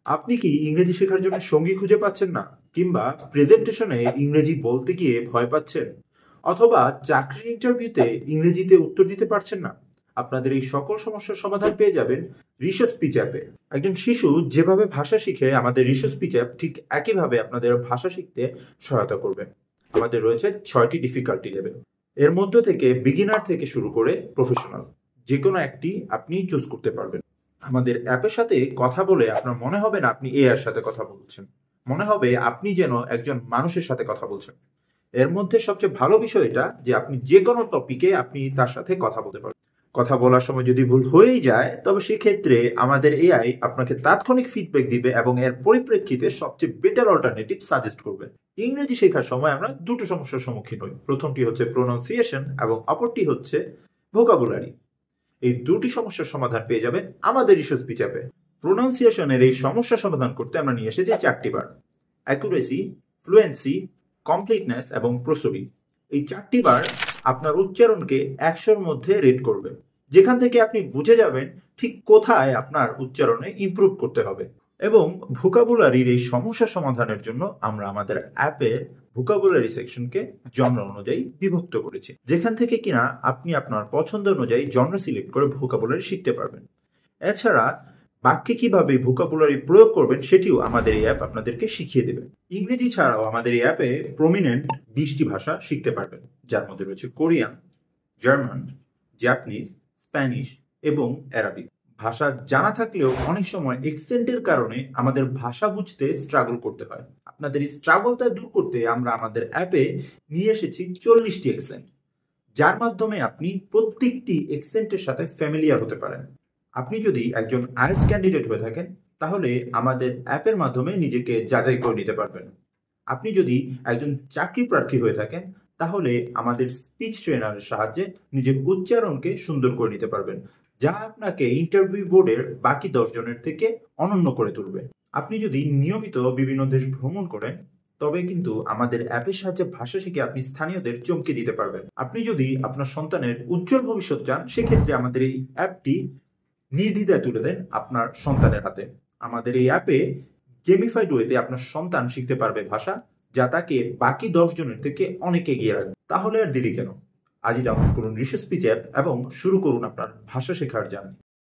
আপনি কি ইংরেজি শেখার জন্য সঙ্গী খুঁজে পাচ্ছেন না? কিংবা প্রেজেন্টেশনে ইংরেজি বলতে গিয়ে ভয় পাচ্ছেন? অথবা চাকরির ইন্টারভিউতে ইংরেজিতে উত্তর দিতে পারছেন না? আপনাদের এই সকল সমস্যার সমাধান পেয়ে যাবেন রিসো স্পিচ অ্যাপে। একজন শিশু যেভাবে ভাষা শিখে আমাদের রিসো স্পিচ অ্যাপ ঠিক একইভাবে আপনাদের ভাষা শিখতে সহায়তা করবে। আমাদের রয়েছে 6টি ডিফিকাল্টি লেভেল। এর মধ্য থেকে বিগিনার থেকে শুরু করে প্রফেশনাল যে কোনো একটি আপনি চুজ করতে পারবেন। আমাদের অ্যাপের সাথে কথা বলে আপনার মনে হবে না আপনি এআই এর সাথে কথা বলছেন। মনে হবে আপনি যেন একজন মানুষের সাথে কথা বলছেন। এর মধ্যে সবচেয়ে ভালো বিষয় এটা যে আপনি যে কোনো টপিকে আপনি তার সাথে কথা বলতে পারবেন। কথা বলার সময় যদি ভুল হয়েই যায় তবে সেক্ষেত্রে আমাদের এআই আপনাকে তাৎক্ষণিক ফিডব্যাক দিবে এবং এর পরিপ্রেক্ষিতে সবচেয়ে বেটার অল্টারনেটিভ সাজেস্ট করবে। ইংরেজি শেখার সময় আমরা দুটো সমস্যার সম্মুখীন হই। প্রথমটি হচ্ছে প্রোনাউন্সিয়েশন এবং অপরটি হচ্ছে ভোকাবুলারি। এই দুটি সমস্যার সমাধান পেয়ে যাবেন আমাদের রিসো স্পিচ অ্যাপে। প্রোনাউন্সিয়েশনের এই সমস্যা সমাধান করতে আমরা নিয়ে এসেছি 4টি বার: অ্যাকুরেসি, ফ্লুয়েন্সি, কমপ্লিটনেস এবং প্রসোডি। এই 4টি বার আপনার উচ্চারণকে 100-র মধ্যে রেট করবে, যেখান থেকে আপনি বুঝে যাবেন ঠিক কোথায় আপনার উচ্চারণে ইমপ্রুভ করতে হবে। এবং ভোকাবুলারির এই সমস্যা সমাধানের জন্য আমরা আমাদের অ্যাপে ভোকাবুলারি সেকশনকে জনরা অনুযায়ী বিভক্ত করেছি, যেখান থেকে কিনা আপনি আপনার পছন্দ অনুযায়ী জনরা সিলেক্ট করে ভোকাবুলারি শিখতে পারবেন। এছাড়া বাক্যে কিভাবে ভোকাবুলারি প্রয়োগ করবেন সেটিও আমাদের এই অ্যাপ আপনাদেরকে শিখিয়ে দেবে। ইংরেজি ছাড়াও আমাদের এই অ্যাপে প্রমিনেন্ট 20টি ভাষা শিখতে পারবেন, যার মধ্যে রয়েছে কোরিয়ান, জার্মান, জাপানিজ, স্প্যানিশ এবং অ্যারাবিক। ভাষা জানা থাকলেও অনেক সময় এক্সেন্টের কারণে আমাদের ভাষা বুঝতে স্ট্রাগল করতে হয়। আপনাদের এই স্ট্রাগলটা দূর করতে আমরা আমাদের অ্যাপে নিয়ে এসেছি 40টি এক্সেন্ট, যার মাধ্যমে আপনি প্রত্যেকটি এক্সেন্টের সাথে ফ্যামিলিয়ার হতে পারেন। আপনি যদি একজন আইএলটিএস ক্যান্ডিডেট হয়ে থাকেন তাহলে আমাদের অ্যাপের মাধ্যমে নিজেকে যাচাই করে নিতে পারবেন। আপনি যদি একজন চাকরি প্রার্থী হয়ে থাকেন তাহলে আমাদের স্পিচ ট্রেনারের সাহায্যে নিজের উচ্চারণকে সুন্দর করে নিতে পারবেন, যা আপনাকে ইন্টারভিউ বোর্ডের বাকি 10 জনের থেকে অনন্য করে তুলবে। আপনি যদি নিয়মিত বিভিন্ন দেশ ভ্রমণ করেন তবে কিন্তু আমাদের অ্যাপের সাহায্যে ভাষা শিখে আপনি স্থানীয়দের চমকে দিতে পারবেন। আপনি যদি আপনার সন্তানের উজ্জ্বল ভবিষ্যৎ চান সেক্ষেত্রে আমাদের এই অ্যাপটি নির্দ্বিধায় তুলে দেন আপনার সন্তানের হাতে। আমাদের এই অ্যাপে গেমিফাইড ওয়েতে আপনার সন্তান শিখতে পারবে ভাষা, যা তাকে বাকি 10 জনের থেকে অনেক এগিয়ে রাখবে। তাহলে আর দেরি কেন? আজই ডাউনলোড করুন রিসো স্পিচ অ্যাপ এবং শুরু করুন আপনার ভাষা শেখার জার্নি।